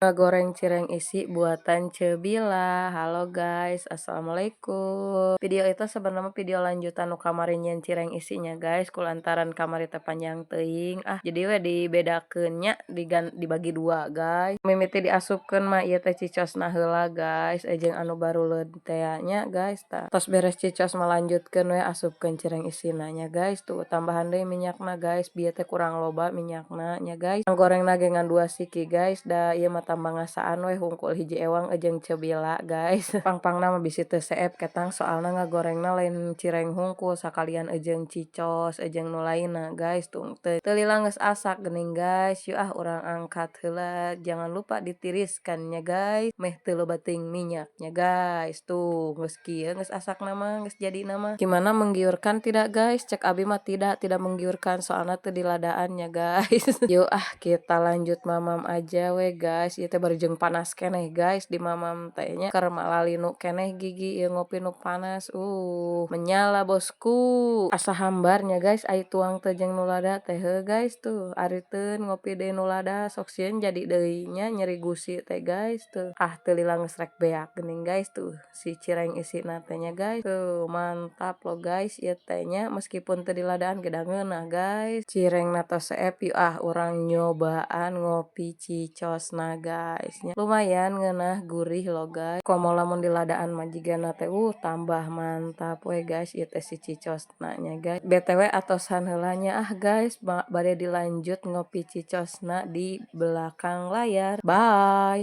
Goreng cireng isi buatan Cebila. Halo guys, assalamualaikum. Video itu sebenarnya video lanjutan nu kamari nyen cireng isinya guys, kulantaran kamari teh panjang teuing. Jadi we dibedakeun nya dibagi dua guys. Mimiti diasupkeun mah ieu teh cicosna heula guys, jeung anu baruleud teh nya guys tah. Tos beres cicos mah lanjutkeun we asupkeun cireng isina nya guys. Tuh tambahan deui minyakna guys, bieu teh kurang loba minyakna nya guys. Gorengna ge ngan 2 siki guys, da ieu mah tambah ngasaan we hungkul hiji ewang jeung Cebila guys. Pangpangna mah bisi teu seep ketang soalna ngagorengna lain cireng hungkul sakalian jeung cicos jeung nu lainna guys. Teu lila geus asak geuning guys. Yuk urang angkat heula. Jangan lupa ditiriskan nya guys. Meh teu loba teuing minyaknya guys. Tuh geus kieu geus asakna mah geus jadina mah. Gimana menggiurkan tidak guys? Cek abi mah tidak menggiurkan soalna teu diladaan nya guys. Yuk kita lanjut mamam aja we guys. Ieu teh barejeng panas keneh guys di mamam teh nya keur malalinu keneh gigi ieu ngopi nu panas. Menyala bosku. Asa hambarnya guys ai tuang teh jeung nu lada teh heuh guys tuh. Ariteun ngopi deui nu lada sok sieun jadi deui nya nyeri gusi teh guys tuh. Teu lila geus rek beak geuning guys tuh si cireng isina teh nya guys. Tuh mantap lo guys ieu teh nya meskipun teu diladaan ge da ngeunah guys. Cirengna tos seep yuk urang nyobaan ngopi cicosna guys nya. Lumayan ngeunah gurih lo guys. Komo lamun diladaan mah jigana teh tambah mantap we guys ieu teh si cicosna nya guys. BTW atosan heula nya guys bade dilanjut ngopi cicosna di belakang layar. Bye.